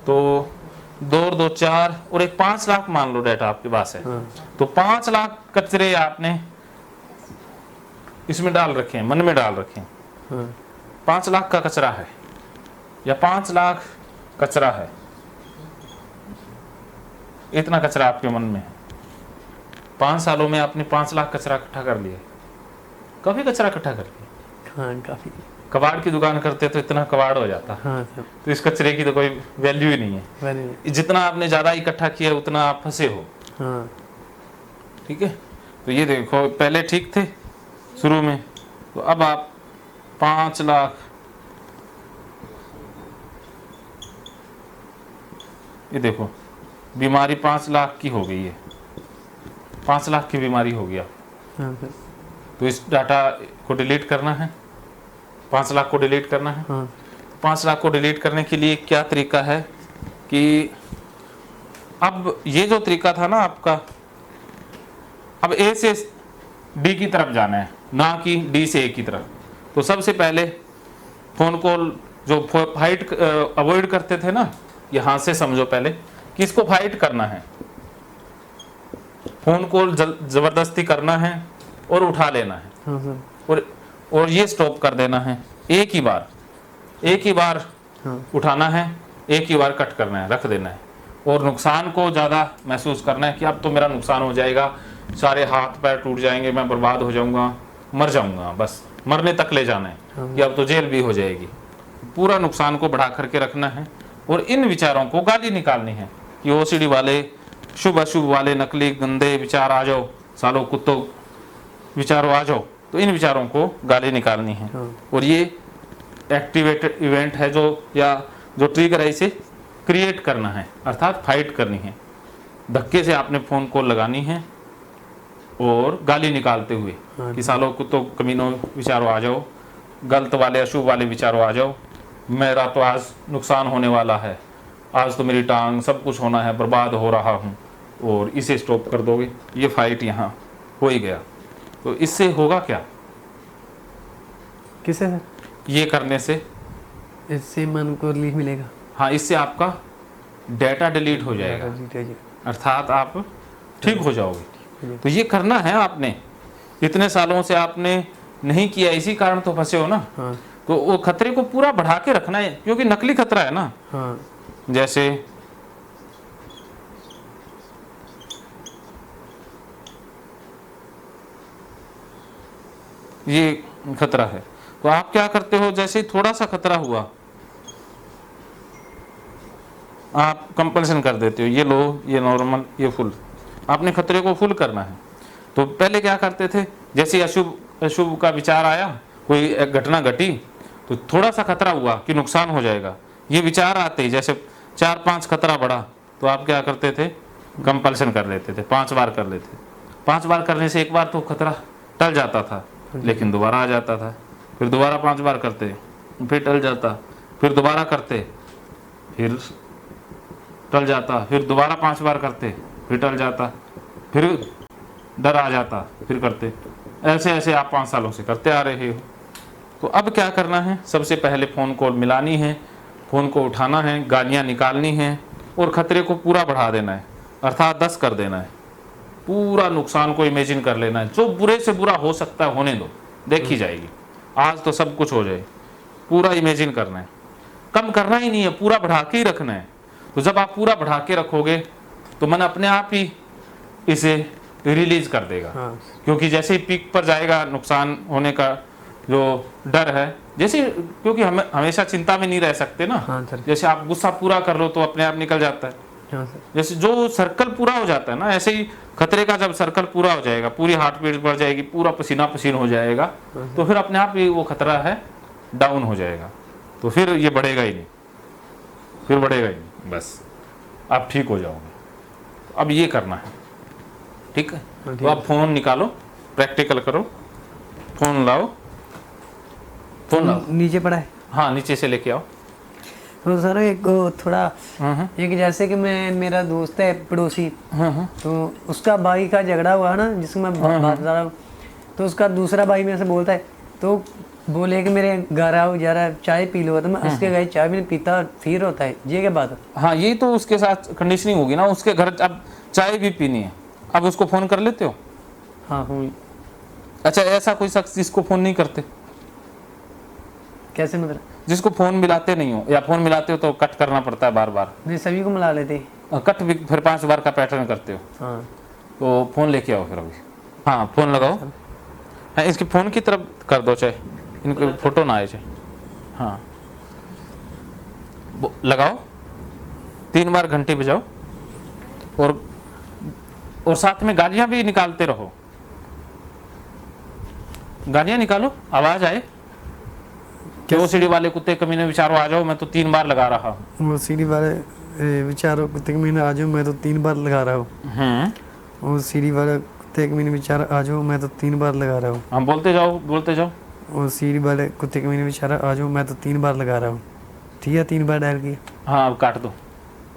तो 2 और 2 4 और एक 5 लाख मान लो डाटा आपके पास है। तो 5 लाख कचरे आपने इसमें डाल रखे हैं, मन में डाल रखे हैं। 5 लाख का कचरा है या 5 लाख कचरा है, इतना कचरा आपके मन में है। 5 सालों में आपने 5 लाख कचरा इकट्ठा कर लिया। काफी कचरा इकट्ठा कर लिया। हाँ काफी। कबाड़ की दुकान करते तो इतना कबाड़ हो जाता। हाँ सर। तो इस कचरे की तो कोई वैल्यू ही नहीं है। जितना आपने ज्यादा इकट्ठा किया उतना आप फंसे हो। हाँ। ठीक है, तो ये देखो पहले ठीक थे शुरू में, तो अब आप 5 लाख, ये देखो बीमारी 5 लाख की हो गई है, 5 लाख की बीमारी हो गया। हाँ सर। तो इस डाटा को डिलीट करना है, 5 लाख को डिलीट करना है। हाँ। 5 लाख को डिलीट करने के लिए क्या तरीका है कि अब ये जो तरीका था ना आपका, अब ए से डी की तरफ जाना है, ना कि डी से ए की तरफ। तो सबसे पहले फोन कॉल जो फाइट अवॉइड करते थे ना, यहां से समझो पहले कि इसको फाइट करना है, फोन कॉल जबरदस्ती करना है और उठा लेना है। हाँ सर। और ये स्टॉप कर देना है। एक ही बार हाँ। उठाना है, एक ही बार कट करना है, रख देना है। और नुकसान को ज़्यादा महसूस करना है कि अब तो मेरा नुकसान हो जाएगा, सारे हाथ पैर टूट जाएंगे, मैं बर्बाद हो जाऊंगा, मर जाऊंगा, बस मरने तक ले जाना है कि अब तो जेल भी हो जाएगी। पूरा नुकसान को बढ़ा करके रखना है और इन विचारों को गाली निकालनी है कि ओसीडी वाले, शुभ अशुभ वाले, नकली गंदे विचार आ जाओ, सालों कुत्तों विचारों आ जाओ। तो इन विचारों को गाली निकालनी है। और ये एक्टिवेटेड इवेंट है जो, या जो ट्रिगर है, इसे क्रिएट करना है, अर्थात फाइट करनी है। धक्के से आपने फोन कॉल लगानी है और गाली निकालते हुए कि सालों कुत्तों कमीनों विचारों आ जाओ, गलत वाले अशुभ वाले विचारों आ जाओ, मेरा तो आज नुकसान होने वाला है, आज तो मेरी टांग सब कुछ होना है, बर्बाद हो रहा हूँ, और इसे स्टॉप कर दोगे। ये फाइट यहाँ हो ही गया। तो इससे होगा क्या? किसे सर? ये करने से इससे मन को रिलीफ मिलेगा। हाँ, इससे आपका डाटा डिलीट हो जाएगा, अर्थात आप ठीक हो जाओगे। तो ये करना है आपने, इतने सालों से आपने नहीं किया, इसी कारण तो फंसे हो ना। हाँ। तो वो खतरे को पूरा बढ़ा के रखना है, क्योंकि नकली खतरा है ना। हाँ। जैसे ये खतरा है, तो आप क्या करते हो, जैसे ही थोड़ा सा खतरा हुआ आप कंपल्सन कर देते हो, ये लो, ये नॉर्मल, ये फुल। आपने खतरे को फुल करना है। तो पहले क्या करते थे, जैसे अशुभ का विचार आया, कोई एक घटना घटी, तो थोड़ा सा खतरा हुआ कि नुकसान हो जाएगा, ये विचार आते ही जैसे 4-5 खतरा बढ़ा, तो आप क्या करते थे, कंपल्सन कर लेते थे, 5 बार कर लेते। 5 बार करने से एक बार तो खतरा टल जाता था, लेकिन दोबारा आ जाता था। फिर दोबारा 5 बार करते, फिर टल जाता, फिर दोबारा करते, फिर टल जाता, फिर दोबारा 5 बार करते, फिर टल जाता, फिर डर आ जाता, फिर करते। ऐसे ऐसे आप 5 सालों से करते आ रहे हो। तो अब क्या करना है, सबसे पहले फ़ोन कॉल मिलानी है, फ़ोन को उठाना है, गालियाँ निकालनी है और ख़तरे को पूरा बढ़ा देना है, अर्थात 10 कर देना है। पूरा नुकसान को इमेजिन कर लेना है, जो बुरे से बुरा हो सकता है होने दो, देखी जाएगी, आज तो सब कुछ हो जाए, पूरा इमेजिन करना है। कम करना ही नहीं है, पूरा बढ़ा के ही रखना है। तो जब आप पूरा बढ़ा के रखोगे तो मन अपने आप ही इसे रिलीज कर देगा। हाँ। क्योंकि जैसे ही पीक पर जाएगा नुकसान होने का जो डर है, जैसे, क्योंकि हम हमेशा चिंता में नहीं रह सकते ना। हाँ सर। जैसे आप गुस्सा पूरा कर लो तो अपने आप निकल जाता है। हाँ सर। जैसे जो सर्कल पूरा हो जाता है ना, ऐसे ही खतरे का जब सर्कल पूरा हो जाएगा, पूरी हार्ट बीट बढ़ जाएगी, पूरा पसीना पसीन हो जाएगा, तो फिर अपने आप ही वो खतरा है डाउन हो जाएगा। तो फिर ये बढ़ेगा ही नहीं, फिर बढ़ेगा ही नहीं, बस आप ठीक हो जाओगे। अब ये करना है, ठीक है। तो आप फोन निकालो, प्रैक्टिकल करो, फोन लाओ, फोन लाओ, नीचे पड़ा है। हाँ नीचे से लेके आओ। तो सर एक थोड़ा, एक जैसे कि मेरा दोस्त है पड़ोसी, तो उसका भाई का झगड़ा हुआ है ना, जिसमें बात कर रहा हूँ, तो उसका दूसरा भाई मेरे से बोलता है, तो बोले कि मेरे घर आओ जरा चाय पी लो, तो मैं उसके गए चाय भी नहीं पीता, फिर होता है ये क्या बात है? हाँ, यही तो उसके साथ कंडीशनिंग होगी ना, उसके घर अब चाय भी पीनी है, अब उसको फ़ोन कर लेते हो? हाँ हूँ। अच्छा, ऐसा कोई शख्स जिसको फ़ोन नहीं करते, कैसे मतलब? जिसको फ़ोन मिलाते नहीं हो, या फ़ोन मिलाते हो तो कट करना पड़ता है बार बार, नहीं सभी को मिला लेते। कट भी फिर 5 बार का पैटर्न करते हो, हाँ तो फ़ोन लेके आओ फिर अभी। हाँ, फ़ोन लगाओ। हाँ, इसके फ़ोन की तरफ कर दो, चाहे इनको फोटो ना आए चाहे। हाँ, लगाओ, 3 बार घंटी बजाओ, और साथ में गालियां भी निकालते रहो, गालियां निकालो, आवाज आए कि वो सीढ़ी वाले कुत्ते कमीने विचारो आ जाओ, मैं तो 3 बार लगा रहा हूँ। वो सीढ़ी वाले विचारो कुत्ते के महीने आ जाओ, मैं तो 3 बार लगा रहा हूँ। वो सीढ़ी वाले कुत्ते के महीने विचार आ जाओ, मैं तो 3 बार लगा रहा हूँ। हम बोलते जाओ, बोलते जाओ। वो सीढ़ी वाले कुत्ते के महीने विचार आ जाओ, मैं तो 3 बार लगा रहा हूँ। ठीक है, 3 बार डायल किया। हाँ, अब काट दो।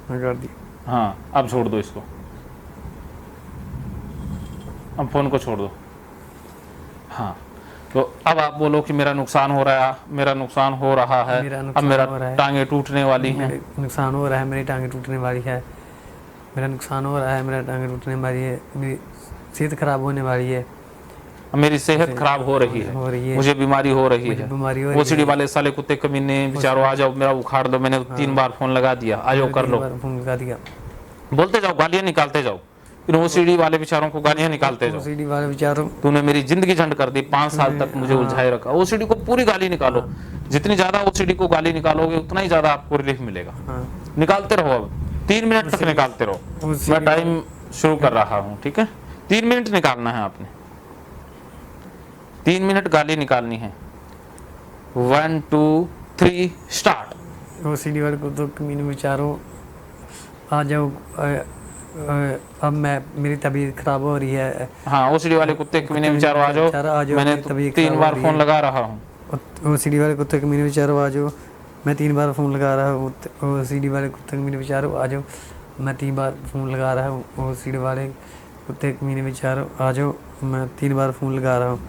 हाँ कर दिया। हाँ, अब छोड़ दो इसको, अब फोन को छोड़ दो। हाँ, तो अब आप बोलो कि मेरा नुकसान हो रहा है, मेरा नुकसान हो रहा है, अब मेरा टांगे टूटने वाली हैं। नुकसान हो रहा है, मेरी टांगे टूटने वाली है, मेरा नुकसान हो रहा है, मेरा टांगे टूटने वाली है, मेरी सेहत खराब होने वाली है, मेरी सेहत खराब हो रही है, मुझे बीमारी हो रही है, वो सीढ़ी वाले साले कुत्ते कमीने बेचारो आ जाओ, मेरा उखाड़ दो, मैंने 3 बार फोन लगा दिया, आ जाओ कर लो, फोन लगा दिया। बोलते जाओ, गालियां निकालते जाओ, फिर वो सीढ़ी वाले बेचारों को गालियां निकालते जाओ। सीढ़ी वाले बेचारों, तूने मेरी जिंदगी झंड कर दी, 5 साल तक मुझे उलझाए रखा। वो सीढ़ी को पूरी गाली निकालो, जितनी ज्यादा वो सीढ़ी को गाली निकालोगे उतना ही ज्यादा आपको रिलीफ मिलेगा। निकालते रहो, अब 3 मिनट तक निकालते रहो। मैं टाइम शुरू कर रहा हूँ, ठीक है? 3 मिनट निकालना है आपने, 3 मिनट गाली निकालनी है। 1 2 3 स्टार्ट। वो सीढ़ी वाले को तो कमीने विचारो आ जाओ, अब मैं, मेरी तबीयत खराब हो रही है। हाँ, वो सीढ़ी वाले कुत्ते कमीने विचारो आ जाओ, मैंने तो 3 बार फोन लगा रहा हूँ। वो सीढ़ी वाले कुत्ते कमीने विचारो आ जाओ, मैं 3 बार फ़ोन लगा रहा हूँ। वो सीढ़ी वाले कुत्ते कमीने विचारो आ जाओ, मैं 3 बार फ़ोन लगा रहा हूँ। वो सीढ़ी वाले कुत्ते कमीने विचारो आ जाओ, मैं 3 बार फ़ोन लगा रहा हूँ।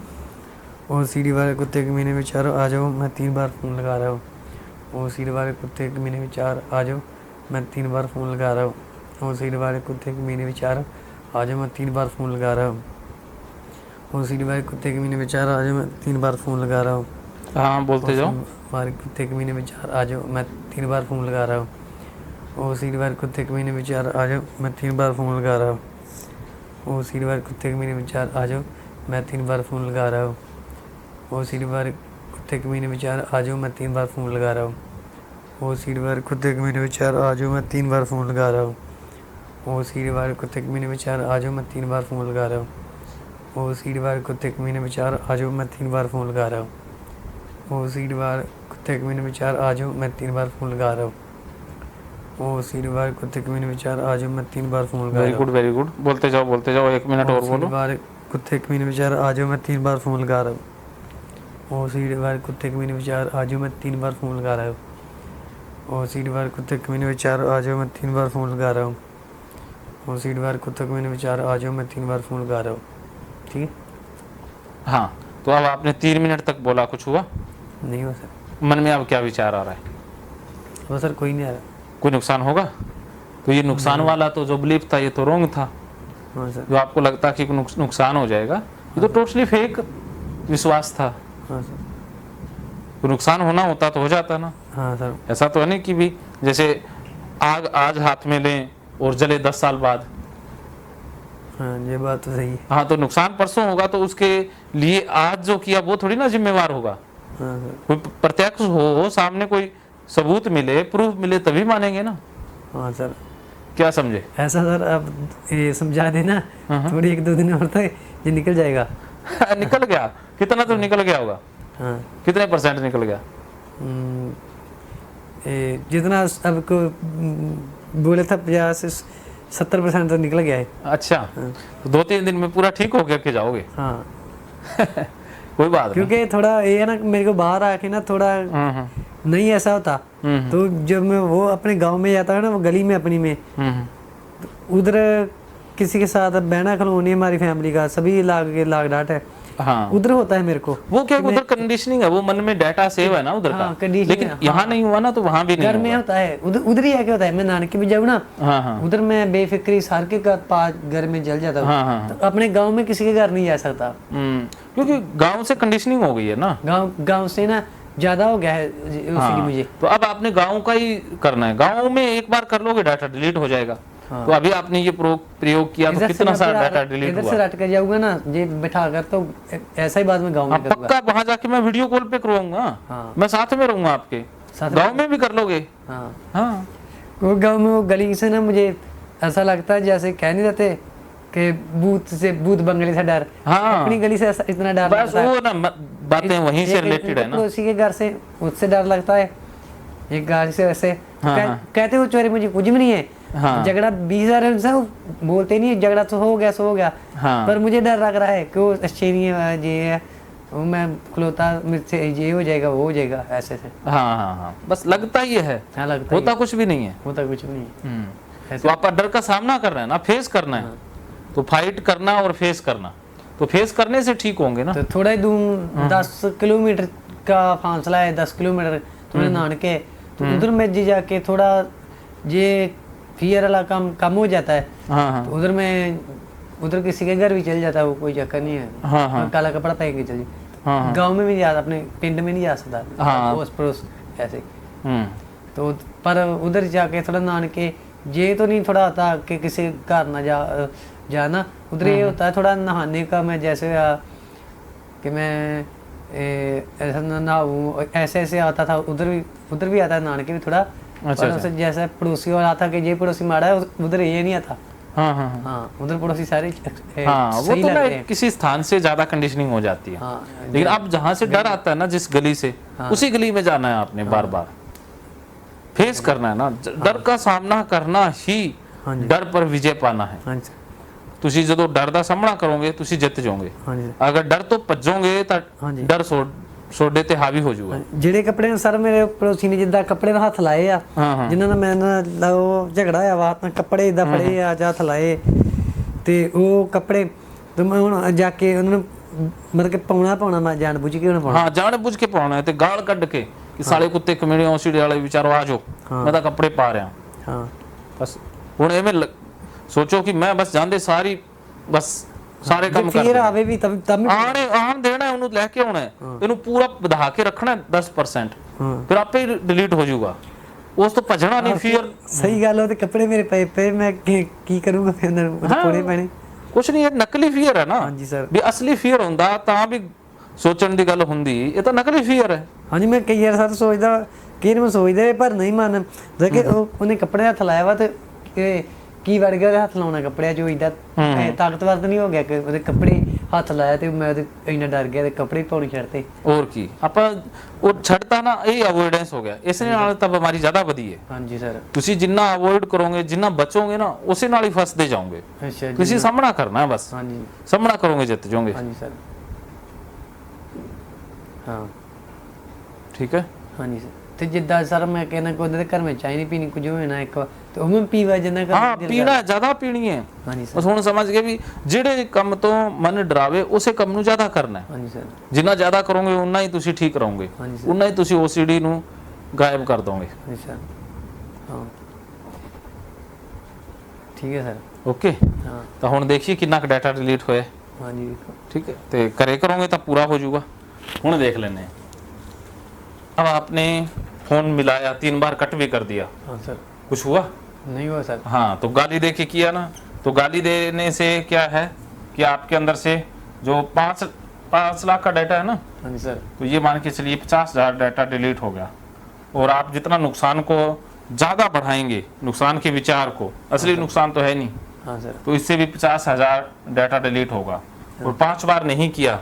वो सीढ़ी वाले कुत्ते कमीने विचारो आ जाओ, मैं 3 बार फ़ोन लगा रहा हूँ। वो सीढ़ी वाले कुत्ते कमीने विचार आ जाओ, मैं 3 बार फ़ोन लगा रहा हूँ। वो सीढ़ी वाले कुत्ते कमीने विचार आ जाओ, मैं 3 बार फ़ोन लगा रहा हूँ। वो सीढ़ी वाले कुत्ते कमीने विचार आ जाओ, मैं 3 बार फ़ोन लगा रहा हूँ। हाँ, बोलते जाओ। हमारे कुत्ते कमीने विचार आ जाओ, मैं 3 बार फ़ोन लगा रहा हूँ। वो सीढ़ी वाले कुत्ते कमीने विचार आ जाओ, मैं 3 बार फ़ोन लगा रहा हूँ। वो सीढ़ी वाले कुत्ते कमीने विचार आ जाओ, मैं 3 बार फ़ोन लगा रहा हूँ। वो सीढ़ी वाले कुत्ते कमीने विचार आ जाओ, मैं 3 बार फ़ोन लगा रहा हूँ। वो सीढ़ी वाले कुत्ते कमीने विचार आ जाओ, मैं 3 बार फ़ोन लगा रहा हूँ। वो सीढ़ी वाले कुत्ते कमीने विचार आ जाओ, मैं 3 बार फ़ोन लगा रहा हूँ। वो सीढ़ी वाले कुत्ते कमीने विचार आ जाओ, मैं 3 बार फ़ोन लगा रहा हूँ। वो सीढ़ी वाले कुत्ते कमीने विचार आ जाओ, मैं 3 बार फ़ोन लगा रहा हूँ। वो सीढ़ी वाले कुत्ते कमीने विचार आ जाओ, मैं 3 बार फ़ोन लगा रहा हूँ। Very good, very good. बोलते जाओ, बोलते जाओ, 1 मिनट और बोलो। सीढ़ी वाले कुत्ते कमीने विचार आ जाओ, मैं 3 बार फ़ोन लगा रहा हूँ। वो सीढ़ी वाले कुत्ते कमीने विचार आ जाओ, मैं 3 बार फ़ोन लगा रहा हूँ। वो सीढ़ी वाले कुत्ते कमीने विचार आ जाओ, मैं 3 बार फ़ोन लगा रहा हूँ। वो सीढ़ी वाले कुत्ते कमीने विचार आ जाओ, मैं 3 बार फ़ोन लगा रहा हूँ। ठीक है? हाँ, तो अब आपने 3 मिनट तक बोला, कुछ हुआ नहीं हुआ सर। मन में अब क्या विचार आ रहा है? वो सर कोई नहीं आ रहा। कोई नुकसान होगा? तो ये नुकसान वाला तो जो बिलीफ था, ये तो रॉन्ग था। हाँ सर। जो आपको लगता कि नुकसान हो जाएगा, ये तो टोटली फेक विश्वास था। हाँ सर। तो नुकसान होना होता तो हो जाता ना। हाँ सर। ऐसा तो है नहीं कि भी जैसे आग आज हाथ में लें और जले 10 साल बाद। हाँ, ये बात तो सही है। हाँ, तो नुकसान परसों होगा तो उसके लिए आज जो किया वो थोड़ी ना जिम्मेवार होगा। हाँ सर। कोई प्रत्यक्ष हो सामने, कोई सबूत मिले, प्रूफ मिले, तभी मानेंगे ना। हाँ सर। क्या समझे? ऐसा सर अब ये समझा देना, थोड़ी 1-2 दिन और तो ये निकल जाएगा। निकल गया? कितना तो निकल गया होगा? हाँ। कितने % निकल गया? जितना अब को बोले था 50 से 70% तो निकल गया है। अच्छा, तो 2-3 दिन में पूरा ठीक हो गया कि जाओगे? हाँ। कोई बात नहीं। क्योंकि थोड़ा ये है ना, मेरे को बाहर आके ना थोड़ा नहीं ऐसा होता, तो जब मैं वो अपने गांव में जाता है ना, वो गली में अपनी में, तो उधर किसी के साथ बहना खिलौनी हमारी फैमिली का सभी लाग डाट है हाँ। उधर होता है मेरे को। वो क्या उधर कंडीशनिंग है, वो मन में डाटा सेव है ना उधर हाँ, का, conditioning लेकिन है, यहाँ नहीं हुआ ना तो वहाँ भी नहीं घर में होगा। होता है, उधर उधर ही आके होता है। मैं नानके भी जाऊँ ना, हाँ हाँ उधर मैं बेफिक्री सार के पास घर में जल जाता हूँ। हाँ हाँ तो अपने गांव में किसी के घर नहीं जा सकता। क्योंकि गांव से कंडीशनिंग हो गई है ना। गांव से ना ज्यादा हो गया है उसी हाँ, मुझे। तो अब आपने गांव का ही करना है, गांव में एक बार कर लोगे डाटा डिलीट हो जाएगा। हाँ। तो अभी आपने ये प्रयोग किया तो इधर से कितना मैं सारा पूरा- डाटा डिलीट इधर हुआ। से रट कर जाऊंगा ना ये बैठा कर, तो ऐसा ही बाद में गांव में हाँ, करूंगा। पक्का वहां जाके मैं वीडियो कॉल पे करवाऊंगा। हाँ। मैं साथ में रहूंगा आपके, साथ गांव में भी कर लोगे। हाँ, हाँ वो गांव में वो गली से ना मुझे ऐसा लगता है जैसे कह नहीं रहते कि भूत बंगले से डर। हाँ। अपनी गली से इतना डर बस लगता है। वो ना बातें वहीं से रिलेटेड है ना। पड़ोसी के घर से उससे डर लगता है, एक गाड़ी से वैसे हाँ, कहते हो चोरी मुझे कुछ भी नहीं है। हाँ। झगड़ा 20,000 उनसे वो बोलते नहीं है, झगड़ा तो हो गया सो हो गया। हाँ। पर मुझे डर लग रहा है कि वो अच्छे नहीं है, ये है वो मैं खलोता मुझसे ये हो जाएगा वो हो जाएगा ऐसे से। हाँ हाँ हाँ, बस लगता ही है, हाँ लगता होता है, कुछ भी नहीं है। होता कुछ भी नहीं है। ऐसे- तो आपका डर का सामना करना है ना, फेस करना है। तो फाइट करना और फेस करना, तो फेस करने से ठीक होंगे ना। तो थोड़ा ही दूर 10 किलोमीटर का फासला है, 10 किलोमीटर थोड़े नान के, तो उधर में जी जाके थोड़ा ये फियर वाला कम हो जाता है। हाँ हाँ तो उधर में उधर किसी के घर भी चल जाता है, वो कोई चक्कर नहीं है। हाँ हाँ काला कपड़ा पहन के चल हाँ हाँ। गाँव में भी जा, अपने पिंड में नहीं जा सकता। हाँ। पड़ोस पड़ोस ऐसे। हम्म, तो पर उधर जाके थोड़ा नान के ये तो नहीं थोड़ा होता कि किसी के घर ना जाना। उधर ये होता है थोड़ा नहाने का, मैं जैसे कि मैं ऐसा नहाऊं ऐसे ऐसे आता था। उधर भी आता है नान के भी थोड़ा। अच्छा, पर उसे जैसे पड़ोसी वाला था कि ये पड़ोसी मारा है, उधर ये नहीं आता। हाँ हाँ हाँ हाँ, उधर पड़ोसी सारे हाँ, वो सही तो ना लगते हैं। किसी स्थान से ज्यादा कंडीशनिंग हो जाती है। हाँ, लेकिन अब जहाँ से डर आता है ना, जिस गली से, उसी गली में जाना है आपने, बार बार फेस करना है ना। डर का सामना करना ही हाँ जी। डर पर विजय पाना है। हाँ जी, ਤੁਸੀਂ ਜਦੋਂ ਡਰ ਦਾ ਸਾਹਮਣਾ ਕਰੋਗੇ ਤੁਸੀਂ ਜਿੱਤ ਜਾਓਗੇ। हाँ जी। ਅਗਰ ਡਰ ਤੋਂ ਭੱਜੋਗੇ ਤਾਂ ਹਾਂਜੀ। ਡਰ ਤੁਹਾਡੇ ਤੇ ਹਾਵੀ ਹੋ ਜਾਊਗਾ। ਜਿਹੜੇ ਕੱਪੜੇ ਸਰ ਮੇਰੇ ਪੜੋਸੀ ਨੇ ਜਿੱਦਾਂ ਕੱਪੜੇ ਦਾ ਹੱਥ ਲਾਏ ਆ, ਹਾਂ ਹਾਂ ਜਿਨ੍ਹਾਂ ਨਾਲ ਮੈਂ ਨਾ ਉਹ ਝਗੜਾ ਹੋਇਆ ਵਾ, ਤਾਂ ਕੱਪੜੇ ਇਦਾਂ ਫੜੇ ਆ ਜਾਂ ਹੱਥ ਲਾਏ, ਤੇ ਉਹ ਕੱਪੜੇ ਤੇ ਮੈਂ ਹੁਣ ਜਾ ਕੇ ਉਹਨਾਂ ਨੂੰ ਮਤਲਬ ਕਿ ਪਾਉਣਾ ਮੈਂ ਜਾਣ ਬੁੱਝ ਕੇ ਉਹਨਾਂ ਪਾਉਣਾ। ਹਾਂ, ਜਾਣ ਬੁੱਝ ਕੇ ਪਾਉਣਾ ਹੈ ਤੇ ਗਾਲ ਕੱਢ ਕੇ ਕਿ ਸਾਲੇ ਕੁੱਤੇ ਕਮੇੜੇ ਔਸੀੜੇ ਵਾਲੇ ਵਿਚਾਰੋ ਆ ਜਾਓ, ਮੈਂ ਤਾਂ ਕੱਪੜੇ ਪਾ ਰਿਹਾ। ਹਾਂ, ਬਸ ਹੁਣ ਐਵੇਂ ਸੋਚੋ ਕਿ ਮੈਂ ਬਸ ਜਾਂਦੇ ਸਾਰੀ ਬਸ ਸਾਰੇ ਕੰਮ ਕਰ ਫਿਰ ਆਵੇ ਵੀ ਤਬ ਆਣ ਦੇਣਾ ਹੈ, ਉਹਨੂੰ ਲੈ ਕੇ ਆਉਣਾ ਹੈ, ਇਹਨੂੰ ਪੂਰਾ ਵਧਾ ਕੇ ਰੱਖਣਾ ਹੈ 10%, ਹਾਂ। ਫਿਰ ਆਪੇ ਹੀ ਡਿਲੀਟ ਹੋ ਜਾਊਗਾ। ਉਸ ਤੋਂ ਭੱਜਣਾ ਨਹੀਂ, ਫੀਅਰ ਸਹੀ ਗੱਲ, ਉਹ ਤੇ ਕੱਪੜੇ ਮੇਰੇ ਪਏ ਮੈਂ ਕੀ ਕਰੂੰਗਾ ਫਿਰ ਉਹਨਾਂ ਨੂੰ ਪਾਉਣੇ ਪੈਣੇ। ਕੁਛ ਨਹੀਂ, ਇਹ ਨਕਲੀ ਫੀਅਰ ਹੈ ਨਾ। ਹਾਂਜੀ ਸਰ। ਵੀ ਅਸਲੀ ਫੀਅਰ ਹੁੰਦਾ ਤਾਂ ਵੀ ਸੋਚਣ ਦੀ ਗੱਲ ਹੁੰਦੀ, ਇਹ ਤਾਂ ਨਕਲੀ ਫੀਅਰ ਹੈ। ਹਾਂਜੀ, ਮੈਂ ਕਈ ਵਾਰ ਸਰ ਸੋਚਦਾ, ਕਈ ਵਾਰ ਮੈਂ ਸੋਚਦਾ ਪਰ ਨਹੀਂ ਮੰਨ ਕਿ ਉਹਨੇ ਕੱਪੜੇ ਹੱਥ ਲਾਇਆ ਵਾ ਤੇ ਕੀ ਵੜ ਗਿਆ ਉਹਦੇ ਹੱਥ ਲਾਉਣਾ ਕੱਪੜਿਆਂ 'ਚ, ਇਦਾਂ ਤਾਕਤਵਰ ਤਾਂ ਨਹੀਂ ਹੋ ਗਿਆ ਕਿ ਉਹਦੇ ਕੱਪੜੇ ਹੱਥ ਲਾਇਆ ਤੇ ਮੈਂ ਉਹਦੇ ਇੰਨਾ ਡਰ ਗਿਆ ਤੇ ਕੱਪੜੇ ਪਾਉਣੇ ਛੱਡਤੇ। ਹੋਰ ਕੀ, ਆਪਾਂ ਉਹ ਛੱਡਤਾ ਨਾ, ਇਹ ਅਵੋਇਡੈਂਸ ਹੋ ਗਿਆ। ਇਸ ਨਾਲ ਤਾਂ ਬਿਮਾਰੀ ਜ਼ਿਆਦਾ ਵਧੀ ਹੈ। ਹਾਂਜੀ ਸਰ। ਤੁਸੀਂ ਜਿੰਨਾ ਅਵੋਇਡ ਕਰੋਗੇ, ਜਿੰਨਾ ਬਚੋਗੇ ਨਾ, ਉਸੇ ਨਾਲ ਹੀ ਫਸਦੇ ਜਾਓਗੇ। ਅੱਛਾ ਜੀ। ਤੁਸੀਂ ਸਾਹਮਣਾ ਕਰਨਾ ਹੈ ਬਸ, ਹਾਂਜੀ ਸਾਹਮਣਾ ਕਰੋਗੇ ਜਿੱਤ ਜਾਓਗੇ। ਹਾਂਜੀ ਸਰ। ਹਾਂ ਠੀਕ ਹੈ। ਹਾਂਜੀ ਸਰ। ਤੇ ਜਿੱਦਾਂ ਸਰ ਮੈਂ ਕਹਿੰਦਾ ਕਿ ਉਹਦੇ ਘਰ ਮੈਂ ਚਾਹ ਨਹੀਂ ਪੀਣੀ, ਕੁਝ ਹੋਏ ਨਾ ਇੱਕ ਵਾਰ ਤੇ ਉਹ ਮੈਂ ਪੀਵਾ ਜਿੰਨਾ ਹਾਂ, ਪੀਣਾ ਜ਼ਿਆਦਾ ਪੀਣੀ ਹੈ। ਹਾਂਜੀ ਸਰ। ਬਸ ਹੁਣ ਸਮਝ ਗਏ ਵੀ ਜਿਹੜੇ ਕੰਮ ਤੋਂ ਮਨ ਡਰਾਵੇ ਉਸੇ ਕੰਮ ਨੂੰ ਜ਼ਿਆਦਾ ਕਰਨਾ ਹੈ। ਹਾਂਜੀ ਸਰ। ਜਿੰਨਾ ਜ਼ਿਆਦਾ ਕਰੋਗੇ ਉਨਾ ਹੀ ਤੁਸੀਂ ਠੀਕ ਰਹੋਗੇ, ਹਾਂਜੀ ਸਰ। ਉਨਾ ਹੀ ਤੁਸੀਂ OCD ਨੂੰ ਗਾਇਬ ਕਰ ਦੋਗੇ। ਹਾਂਜੀ ਸਰ। ਹਾਂ ਠੀਕ ਹੈ ਸਰ। ਓਕੇ, ਹਾਂ ਤਾਂ ਹੁਣ ਦੇਖੀਏ ਕਿੰਨਾ ਕੁ ਡਾਟਾ ਡਿਲੀਟ ਹੋਇਆ। ਹਾਂਜੀ ठीक है, तो करे करोगे तो पूरा हो जाऊगा। हूँ देख लेने, अब आपने फोन मिलाया, 3 बार कट भी कर दिया, हाँ सर। कुछ हुआ नहीं हुआ सर। हाँ, तो गाली दे के किया ना, तो गाली देने से क्या है कि आपके अंदर से जो 5 लाख का डाटा है ना, हाँ जी सर। तो ये मान के चलिए 50,000 डाटा डिलीट हो गया। और आप जितना नुकसान को ज़्यादा बढ़ाएंगे, नुकसान के विचार को, असली नुकसान तो है नहीं, हाँ सर। तो इससे भी 50,000 डाटा डिलीट होगा। और 5 बार नहीं किया,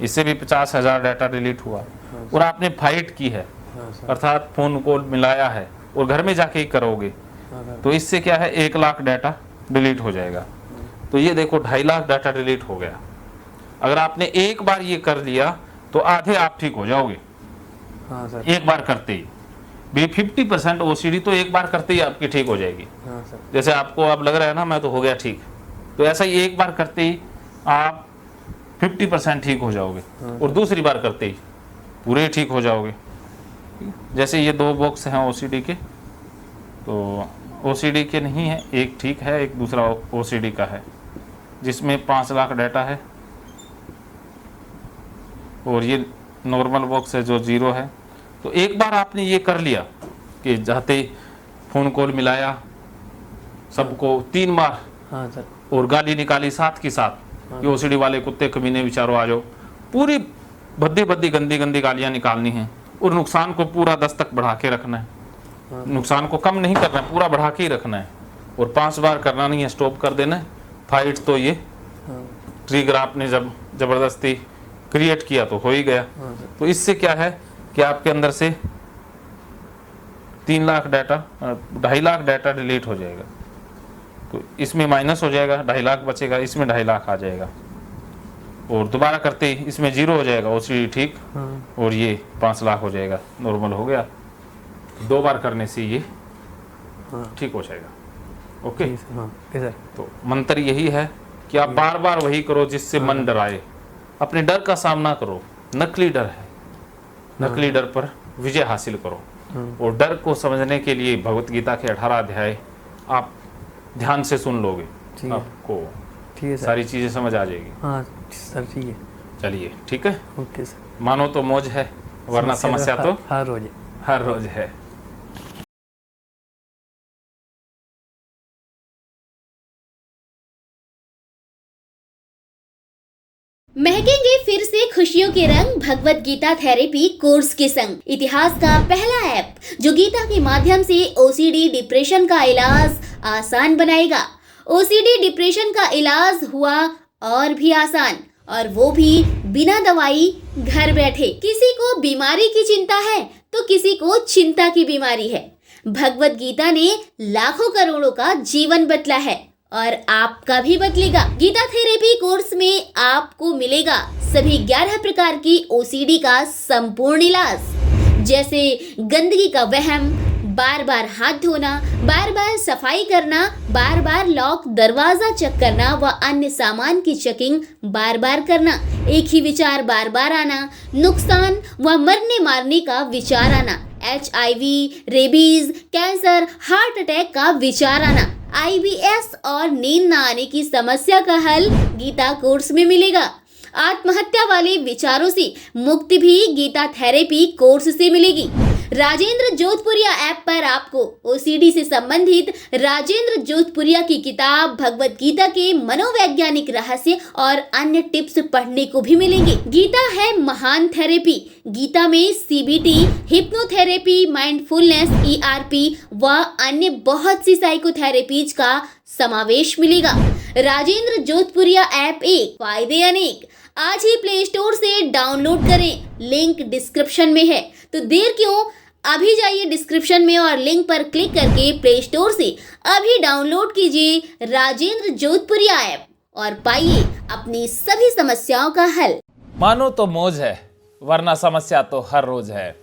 इससे भी 50,000 डाटा डिलीट हुआ। और आपने फाइट की है, हाँ सर। अर्थात फोन को मिलाया है और घर में जाके ही करोगे, हाँ सर। तो इससे क्या है 1 लाख डाटा डिलीट हो जाएगा। तो ये देखो 2.5 लाख डाटा डिलीट हो गया। अगर आपने एक बार ये कर लिया तो आधे आप ठीक हो जाओगे, हाँ सर। एक बार करते ही भी। 50% OCD तो एक बार करते ही आपकी ठीक हो जाएगी। हाँ सर। जैसे आपको अब लग रहा है ना मैं तो हो गया ठीक, तो ऐसा ही एक बार करते ही आप 50% ठीक हो जाओगे और दूसरी बार करते ही पूरे ठीक हो जाओगे। जैसे ये 2 बॉक्स हैं ओसीडी के, तो ओसीडी के नहीं है, एक ठीक है, एक दूसरा ओसीडी का है जिसमें 5 लाख डाटा है, और ये नॉर्मल बॉक्स है जो 0 है। तो एक बार आपने ये कर लिया कि जाते ही फ़ोन कॉल मिलाया सबको 3 बार हाँ सर। और गाली निकाली साथ की साथ कि ओसीडी वाले कुत्ते कमीने विचारो आ जाओ, पूरी भद्दी भद्दी गंदी गंदी गालियाँ निकालनी हैं और नुकसान को पूरा 10 तक बढ़ा के रखना है। नुकसान को कम नहीं करना है, पूरा बढ़ा के ही रखना है, और 5 बार करना नहीं है, स्टॉप कर देना है। फाइट तो ये ट्रिगर आपने जब ज़बरदस्ती क्रिएट किया तो हो ही गया। तो इससे क्या है कि आपके अंदर से 3 lakh data 2.5 lakh data delete हो जाएगा, तो इसमें माइनस हो जाएगा, 2.5 लाख बचेगा, इसमें 2.5 लाख आ जाएगा, और दोबारा करते ही इसमें 0 हो जाएगा, ओसीडी ठीक, और ये 5 लाख हो जाएगा, नॉर्मल हो गया। 2 बार करने से ये ठीक हो जाएगा। Okay sir. तो मंत्र यही है कि आप बार बार वही करो जिससे मन डराए, अपने डर का सामना करो। नकली डर है, नकली डर पर विजय हासिल करो, और डर को समझने के लिए भगवत गीता के 18 अध्याय आप ध्यान से सुन लोगे, आपको ठीक है सर, सारी चीजें समझ आ जाएगी। हाँ सर ठीक है। चलिए ठीक है, ओके सर। मानो तो मौज है, वरना समस्या तो हर रोज हर रोज है। महकेंगे फिर से खुशियों के रंग भगवत गीता थेरेपी कोर्स के संग। इतिहास का पहला ऐप जो गीता के माध्यम से ओसीडी डिप्रेशन का इलाज आसान बनाएगा। ओसीडी डिप्रेशन का इलाज हुआ और भी आसान, और वो भी बिना दवाई, घर बैठे। किसी को बीमारी की चिंता है तो किसी को चिंता की बीमारी है। भगवत गीता ने लाखों करोड़ों का जीवन बदला है और आपका भी बदलेगा। गीता थेरेपी कोर्स में आपको मिलेगा सभी 11 प्रकार की ओसीडी का संपूर्ण इलाज, जैसे गंदगी का वहम, बार बार हाथ धोना, बार बार सफाई करना, बार बार लॉक दरवाजा चेक करना व अन्य सामान की चेकिंग बार बार करना, एक ही विचार बार बार आना, नुकसान व मरने मारने का विचार आना, HIV, rabies, cancer, heart attack का विचार आना, IBS और नींद न आने की समस्या का हल गीता कोर्स में मिलेगा। आत्महत्या वाले विचारों से मुक्ति भी गीता थेरेपी कोर्स से मिलेगी। राजेंद्र जोधपुरिया ऐप पर आपको ओसीडी से संबंधित राजेंद्र जोधपुरिया की किताब भगवत गीता के मनोवैज्ञानिक रहस्य और अन्य टिप्स पढ़ने को भी मिलेंगे। गीता है महान थेरेपी। गीता में CBT, हिप्नोथेरेपी, माइंडफुलनेस, ERP व अन्य बहुत सी साइकोथेरेपीज का समावेश मिलेगा। राजेंद्र जोधपुरिया ऐप एक, फायदे अनेक। आज ही प्ले स्टोर से डाउनलोड करें, लिंक डिस्क्रिप्शन में है। तो देर क्यों, अभी जाइए डिस्क्रिप्शन में और लिंक पर क्लिक करके प्ले स्टोर से अभी डाउनलोड कीजिए राजेंद्र जोधपुरिया ऐप और पाइए अपनी सभी समस्याओं का हल। मानो तो मौज है, वरना समस्या तो हर रोज है।